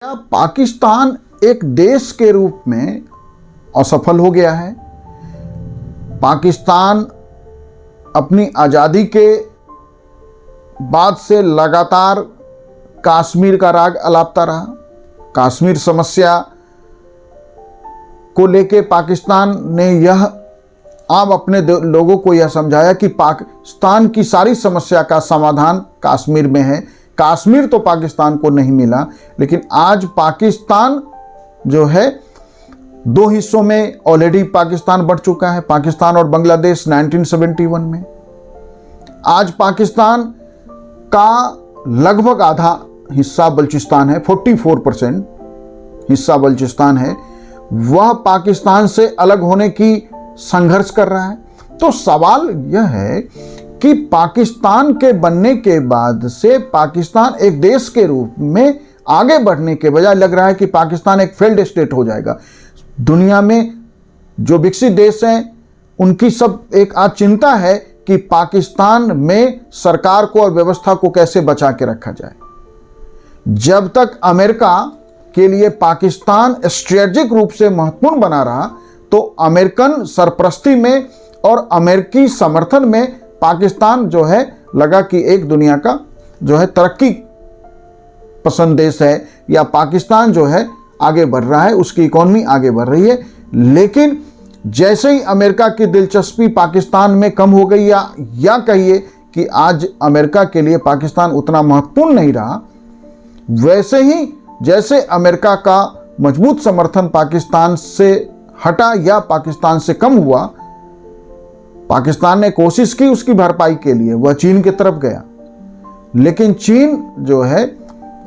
क्या पाकिस्तान एक देश के रूप में असफल हो गया है? पाकिस्तान अपनी आज़ादी के बाद से लगातार कश्मीर का राग अलापता रहा। कश्मीर समस्या को लेके पाकिस्तान ने यह अब अपने लोगों को यह समझाया कि पाकिस्तान की सारी समस्या का समाधान कश्मीर में है। कश्मीर तो पाकिस्तान को नहीं मिला, लेकिन आज पाकिस्तान जो है दो हिस्सों में ऑलरेडी पाकिस्तान बढ़ चुका है, पाकिस्तान और बांग्लादेश 1971 में। आज पाकिस्तान का लगभग आधा हिस्सा बलूचिस्तान है, 44% हिस्सा बलूचिस्तान है, वह पाकिस्तान से अलग होने की संघर्ष कर रहा है। तो सवाल यह है कि पाकिस्तान के बनने के बाद से पाकिस्तान एक देश के रूप में आगे बढ़ने के बजाय लग रहा है कि पाकिस्तान एक फेल्ड स्टेट हो जाएगा। दुनिया में जो विकसित देश हैं उनकी सब एक आज चिंता है कि पाकिस्तान में सरकार को और व्यवस्था को कैसे बचा के रखा जाए। जब तक अमेरिका के लिए पाकिस्तान स्ट्रेटेजिक रूप से महत्वपूर्ण बना रहा, तो अमेरिकन सरपरस्ती में और अमेरिकी समर्थन में पाकिस्तान जो है लगा कि एक दुनिया का जो है तरक्की पसंद देश है, या पाकिस्तान जो है आगे बढ़ रहा है, उसकी इकोनॉमी आगे बढ़ रही है। लेकिन जैसे ही अमेरिका की दिलचस्पी पाकिस्तान में कम हो गई, या कहिए कि आज अमेरिका के लिए पाकिस्तान उतना महत्वपूर्ण नहीं रहा, वैसे ही जैसे अमेरिका का मजबूत समर्थन पाकिस्तान से हटा या पाकिस्तान से कम हुआ, पाकिस्तान ने कोशिश की उसकी भरपाई के लिए, वह चीन की तरफ गया। लेकिन चीन जो है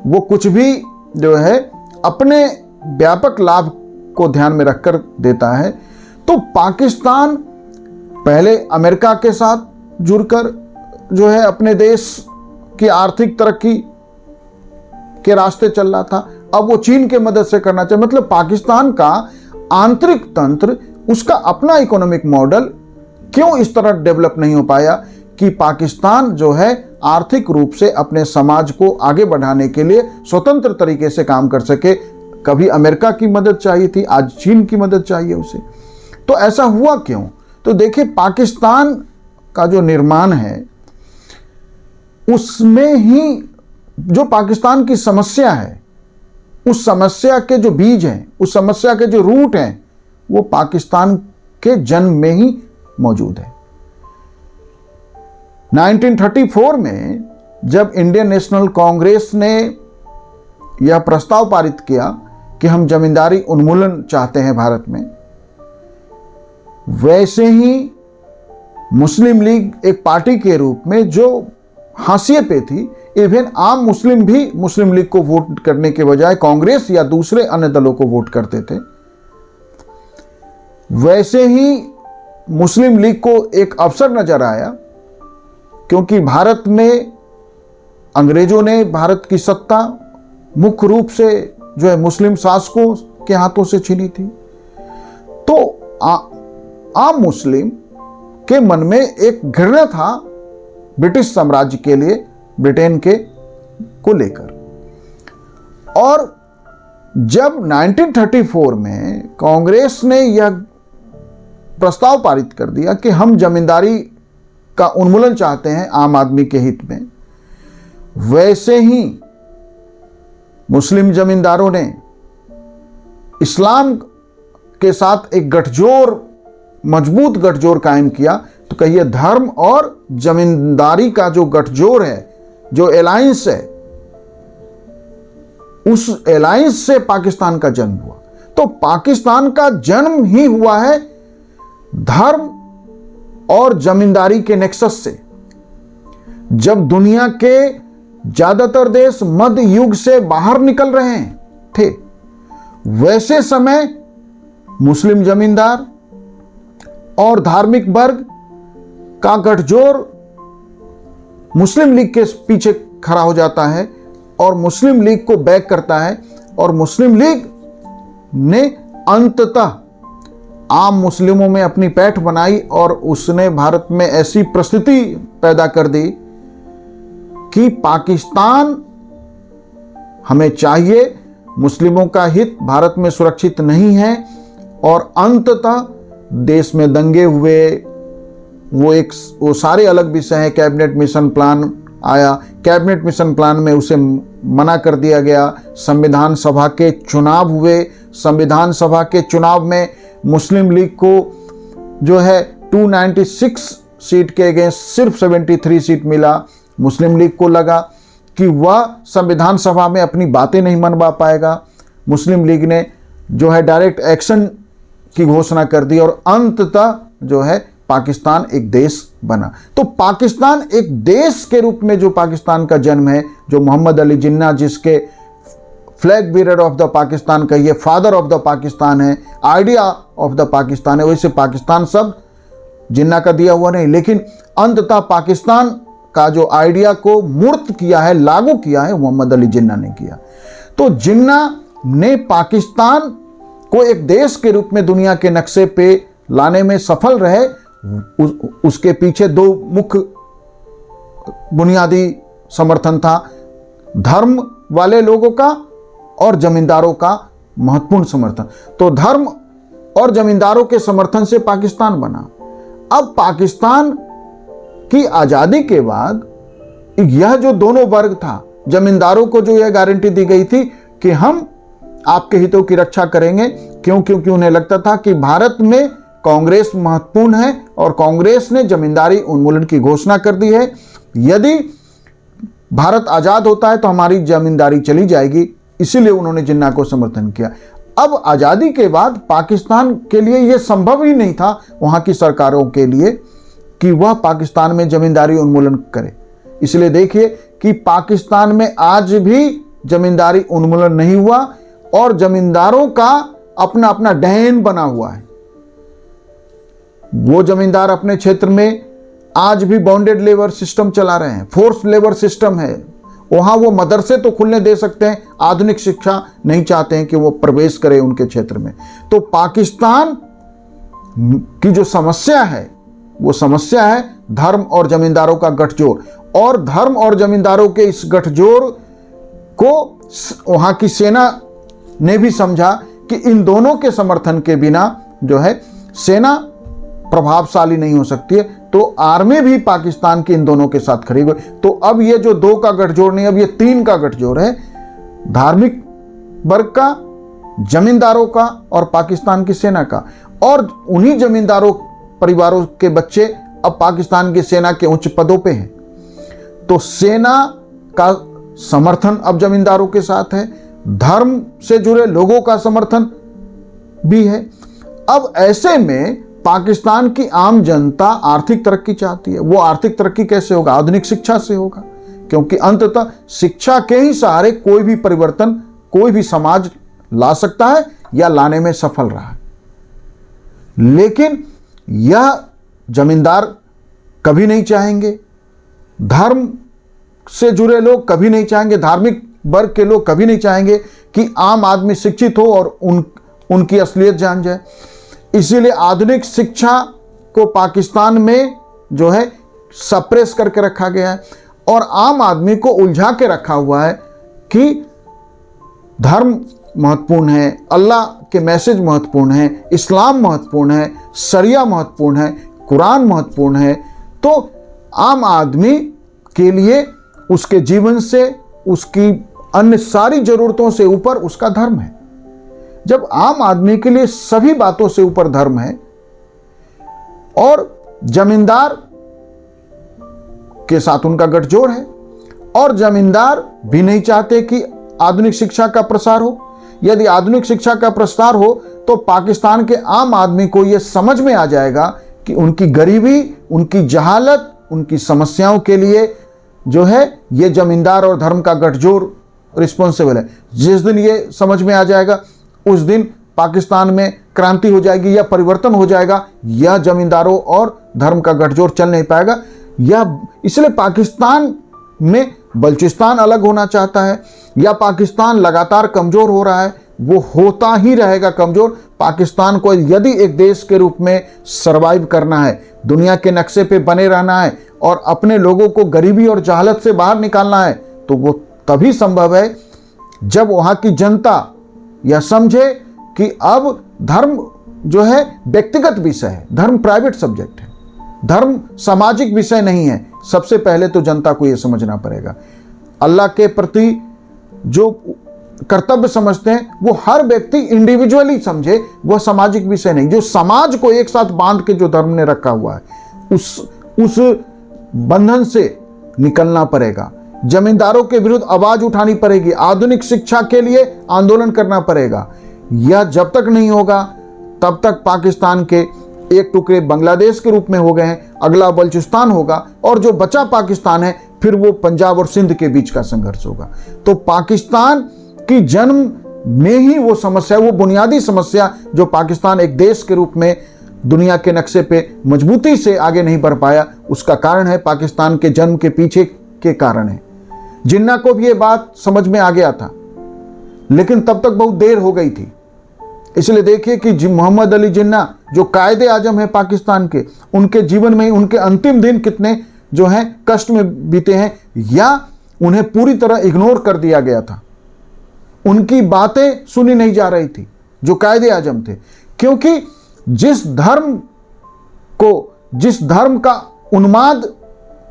वो कुछ भी जो है अपने व्यापक लाभ को ध्यान में रखकर देता है। तो पाकिस्तान पहले अमेरिका के साथ जुड़कर जो है अपने देश की आर्थिक तरक्की के रास्ते चल रहा था, अब वो चीन के मदद से करना चाहिए। मतलब पाकिस्तान का आंतरिक तंत्र, उसका अपना इकोनॉमिक मॉडल क्यों इस तरह डेवलप नहीं हो पाया कि पाकिस्तान जो है आर्थिक रूप से अपने समाज को आगे बढ़ाने के लिए स्वतंत्र तरीके से काम कर सके। कभी अमेरिका की मदद चाहिए थी, आज चीन की मदद चाहिए उसे। तो ऐसा हुआ क्यों? तो देखिए, पाकिस्तान का जो निर्माण है उसमें ही जो पाकिस्तान की समस्या है, उस समस्या के जो बीज हैं, उस समस्या के जो रूट हैं, वो पाकिस्तान के जन्म में ही मौजूद है। 1934 में जब इंडियन नेशनल कांग्रेस ने यह प्रस्ताव पारित किया कि हम जमींदारी उन्मूलन चाहते हैं भारत में, वैसे ही मुस्लिम लीग एक पार्टी के रूप में जो हाशिए पे थी, इवन आम मुस्लिम भी मुस्लिम लीग को वोट करने के बजाय कांग्रेस या दूसरे अन्य दलों को वोट करते थे, वैसे ही मुस्लिम लीग को एक अवसर नजर आया, क्योंकि भारत में अंग्रेजों ने भारत की सत्ता मुख्य रूप से जो है मुस्लिम शासकों के हाथों से छीनी थी। तो आम मुस्लिम के मन में एक घृणा था ब्रिटिश साम्राज्य के लिए, ब्रिटेन के को लेकर। और जब 1934 में कांग्रेस ने यह प्रस्ताव पारित कर दिया कि हम जमींदारी का उन्मूलन चाहते हैं आम आदमी के हित में, वैसे ही मुस्लिम जमींदारों ने इस्लाम के साथ एक गठजोड़, मजबूत गठजोड़ कायम किया। तो कहिए धर्म और जमींदारी का जो गठजोड़ है, जो एलायंस है, उस एलायंस से पाकिस्तान का जन्म हुआ। तो पाकिस्तान का जन्म ही हुआ है धर्म और जमींदारी के नेक्सस से। जब दुनिया के ज्यादातर देश मध्य युग से बाहर निकल रहे थे, वैसे समय मुस्लिम जमींदार और धार्मिक वर्ग का गठजोड़ मुस्लिम लीग के पीछे खड़ा हो जाता है और मुस्लिम लीग को बैक करता है, और मुस्लिम लीग ने अंततः आम मुस्लिमों में अपनी पैठ बनाई और उसने भारत में ऐसी परिस्थिति पैदा कर दी कि पाकिस्तान हमें चाहिए मुस्लिमों का हित भारत में सुरक्षित नहीं है और अंततः देश में दंगे हुए, वो सारे अलग विषय हैं। कैबिनेट मिशन प्लान आया, कैबिनेट मिशन प्लान में उसे मना कर दिया गया। संविधान सभा के चुनाव हुए, संविधान सभा के चुनाव में मुस्लिम लीग को जो है 296 सीट के अगेंस्ट सिर्फ 73 सीट मिला। मुस्लिम लीग को लगा कि वह संविधान सभा में अपनी बातें नहीं मनवा पाएगा। मुस्लिम लीग ने जो है डायरेक्ट एक्शन की घोषणा कर दी और अंततः जो है पाकिस्तान एक देश बना। तो पाकिस्तान एक देश के रूप में जो पाकिस्तान का जन्म है, जो मोहम्मद अली जिन्ना जिसके flag bearer of the Pakistan कहिए, फादर ऑफ द पाकिस्तान है, आइडिया ऑफ द पाकिस्तान है, वैसे पाकिस्तान सब जिन्ना का दिया हुआ नहीं, लेकिन अंततः पाकिस्तान का जो आइडिया को मूर्त किया है, लागू किया है, मोहम्मद अली जिन्ना ने किया। तो जिन्ना ने पाकिस्तान को एक देश के रूप में दुनिया के नक्शे पे लाने में सफल रहे। उसके पीछे दो मुख्य बुनियादी समर्थन था, धर्म वाले लोगों का और जमींदारों का महत्वपूर्ण समर्थन। तो धर्म और जमींदारों के समर्थन से पाकिस्तान बना। अब पाकिस्तान की आजादी के बाद यह जो दोनों वर्ग था, जमींदारों को जो यह गारंटी दी गई थी कि हम आपके हितों की रक्षा करेंगे, क्योंकि उन्हें लगता था कि भारत में कांग्रेस महत्वपूर्ण है और कांग्रेस ने जमींदारी उन्मूलन की घोषणा कर दी है। यदि भारत आजाद होता है तो हमारी जमींदारी चली जाएगी, इसीलिए उन्होंने जिन्ना को समर्थन किया। अब आजादी के बाद पाकिस्तान के लिए यह संभव ही नहीं था, वहां की सरकारों के लिए, कि वह पाकिस्तान में जमींदारी उन्मूलन करे। इसलिए देखिए कि पाकिस्तान में आज भी जमींदारी उन्मूलन नहीं हुआ और जमींदारों का अपना अपना डैन बना हुआ है। वो जमींदार अपने क्षेत्र में आज भी बॉन्डेड लेबर सिस्टम चला रहे हैं, फोर्स लेबर सिस्टम है। वहां वो मदरसे तो खुलने दे सकते हैं, आधुनिक शिक्षा नहीं चाहते हैं कि वो प्रवेश करे उनके क्षेत्र में। तो पाकिस्तान की जो समस्या है वो समस्या है धर्म और जमींदारों का गठजोड़, और धर्म और जमींदारों के इस गठजोड़ को वहां की सेना ने भी समझा कि इन दोनों के समर्थन के बिना जो है सेना प्रभावशाली नहीं हो सकती है। तो आर्मी भी पाकिस्तान के इन दोनों के साथ खड़ी हुई। तो अब ये जो दो का गठजोड़ नहीं, अब ये तीन का गठजोड़ है, धार्मिक वर्ग का, जमींदारों का और पाकिस्तान की सेना का। और उन्हीं जमींदारों परिवारों के बच्चे अब पाकिस्तान की सेना के उच्च पदों पे हैं। तो सेना का समर्थन अब जमींदारों के साथ है, धर्म से जुड़े लोगों का समर्थन भी है। अब ऐसे में पाकिस्तान की आम जनता आर्थिक तरक्की चाहती है। वो आर्थिक तरक्की कैसे होगा? आधुनिक शिक्षा से होगा, क्योंकि अंततः शिक्षा के ही सहारे कोई भी परिवर्तन, कोई भी समाज ला सकता है या लाने में सफल रहा है। लेकिन यह जमींदार कभी नहीं चाहेंगे, धर्म से जुड़े लोग कभी नहीं चाहेंगे, धार्मिक वर्ग के लोग कभी नहीं चाहेंगे कि आम आदमी शिक्षित हो और उनकी असलियत जान जाए। इसीलिए आधुनिक शिक्षा को पाकिस्तान में जो है सप्रेस करके रखा गया है और आम आदमी को उलझा के रखा हुआ है कि धर्म महत्वपूर्ण है, अल्लाह के मैसेज महत्वपूर्ण है, इस्लाम महत्वपूर्ण है, शरिया महत्वपूर्ण है, कुरान महत्वपूर्ण है। तो आम आदमी के लिए उसके जीवन से, उसकी अन्य सारी जरूरतों से ऊपर उसका धर्म है। जब आम आदमी के लिए सभी बातों से ऊपर धर्म है और जमींदार के साथ उनका गठजोड़ है और जमींदार भी नहीं चाहते कि आधुनिक शिक्षा का प्रसार हो। यदि आधुनिक शिक्षा का प्रसार हो तो पाकिस्तान के आम आदमी को यह समझ में आ जाएगा कि उनकी गरीबी, उनकी जहालत, उनकी समस्याओं के लिए जो है ये जमींदार और धर्म का गठजोड़ रिस्पॉन्सिबल है। जिस दिन ये समझ में आ जाएगा उस दिन पाकिस्तान में क्रांति हो जाएगी या परिवर्तन हो जाएगा। यह जमींदारों और धर्म का गठजोड़ चल नहीं पाएगा। यह इसलिए पाकिस्तान में बलूचिस्तान अलग होना चाहता है या पाकिस्तान लगातार कमजोर हो रहा है, वो होता ही रहेगा कमजोर। पाकिस्तान को यदि एक देश के रूप में सरवाइव करना है, दुनिया के नक्शे पे बने रहना है और अपने लोगों को गरीबी और जहालत से बाहर निकालना है, तो वो तभी संभव है जब वहाँ की जनता यह समझे कि अब धर्म जो है व्यक्तिगत विषय है, धर्म प्राइवेट सब्जेक्ट है, धर्म सामाजिक विषय नहीं है, सबसे पहले तो जनता को यह समझना पड़ेगा। अल्लाह के प्रति जो कर्तव्य समझते हैं वो हर व्यक्ति इंडिविजुअली समझे, वह सामाजिक विषय नहीं। जो समाज को एक साथ बांध के जो धर्म ने रखा हुआ है उस बंधन से निकलना पड़ेगा। जमींदारों के विरुद्ध आवाज उठानी पड़ेगी, आधुनिक शिक्षा के लिए आंदोलन करना पड़ेगा। यह जब तक नहीं होगा तब तक पाकिस्तान के एक टुकड़े बांग्लादेश के रूप में हो गए हैं, अगला बलूचिस्तान होगा और जो बचा पाकिस्तान है फिर वो पंजाब और सिंध के बीच का संघर्ष होगा। तो पाकिस्तान की जन्म में ही वो समस्या, वो बुनियादी समस्या जो पाकिस्तान एक देश के रूप में दुनिया के नक्शे पे मजबूती से आगे नहीं बढ़ पाया, उसका कारण है पाकिस्तान के जन्म के पीछे के कारण है। जिन्ना को भी ये बात समझ में आ गया था, लेकिन तब तक बहुत देर हो गई थी। इसलिए देखिए कि मोहम्मद अली जिन्ना जो कायदे आजम है पाकिस्तान के, उनके जीवन में उनके अंतिम दिन कितने जो हैं कष्ट में बीते हैं, या उन्हें पूरी तरह इग्नोर कर दिया गया था। उनकी बातें सुनी नहीं जा रही थी जो कायदे आजम थे, क्योंकि जिस धर्म का उन्माद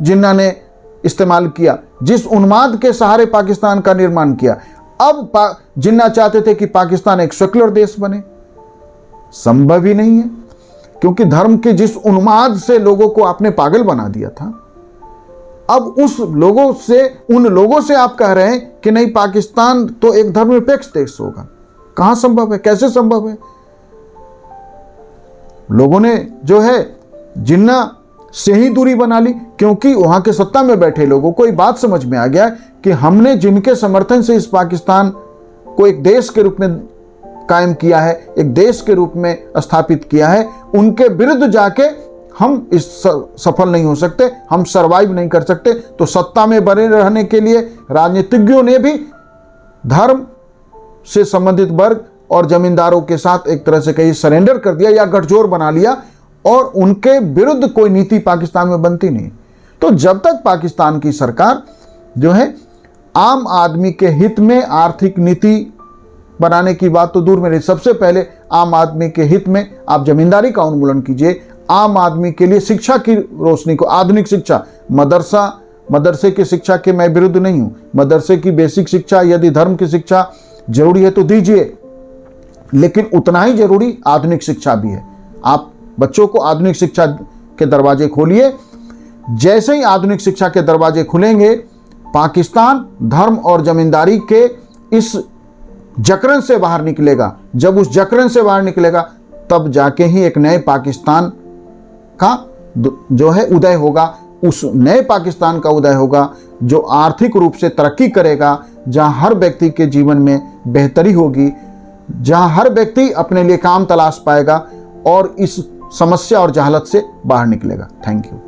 जिन्ना ने इस्तेमाल किया, जिस उन्माद के सहारे पाकिस्तान का निर्माण किया, अब जिन्ना चाहते थे कि पाकिस्तान एक सेक्युलर देश बने। संभव ही नहीं है, क्योंकि धर्म के जिस उन्माद से लोगों को आपने पागल बना दिया था, अब उन लोगों से आप कह रहे हैं कि नहीं पाकिस्तान तो एक धर्मनिरपेक्ष देश होगा। कहां संभव है, कैसे संभव है? लोगों ने जो है जिन्ना से ही दूरी बना ली, क्योंकि वहां के सत्ता में बैठे लोगों को ये बात समझ में आ गया कि हमने जिनके समर्थन से इस पाकिस्तान को एक देश के रूप में कायम किया है, एक देश के रूप में स्थापित किया है, उनके विरुद्ध जाके हम इस सफल नहीं हो सकते, हम सरवाइव नहीं कर सकते। तो सत्ता में बने रहने के लिए राजनीतिज्ञों ने भी धर्म से संबंधित वर्ग और जमींदारों के साथ एक तरह से कहीं सरेंडर कर दिया या गठजोड़ बना लिया, और उनके विरुद्ध कोई नीति पाकिस्तान में बनती नहीं। तो जब तक पाकिस्तान की सरकार जो है आम आदमी के हित में आर्थिक नीति बनाने की बात तो दूर में रही, सबसे पहले आम आदमी के हित में आप जमींदारी का उन्मूलन कीजिए। आम आदमी के लिए शिक्षा की रोशनी को, आधुनिक शिक्षा, मदरसे की शिक्षा के मैं विरुद्ध नहीं हूं, मदरसे की बेसिक शिक्षा, यदि धर्म की शिक्षा जरूरी है तो दीजिए, लेकिन उतना ही जरूरी आधुनिक शिक्षा भी है। आप बच्चों को आधुनिक शिक्षा के दरवाजे खोलिए। जैसे ही आधुनिक शिक्षा के दरवाजे खुलेंगे, पाकिस्तान धर्म और जमींदारी के इस जकड़न से बाहर निकलेगा। जब उस जकड़न से बाहर निकलेगा तब जाके ही एक नए पाकिस्तान का जो है उदय होगा। उस नए पाकिस्तान का उदय होगा जो आर्थिक रूप से तरक्की करेगा, जहां हर व्यक्ति के जीवन में बेहतरी होगी, जहां हर व्यक्ति अपने लिए काम तलाश पाएगा और इस समस्या और जहालत से बाहर निकलेगा। Thank you.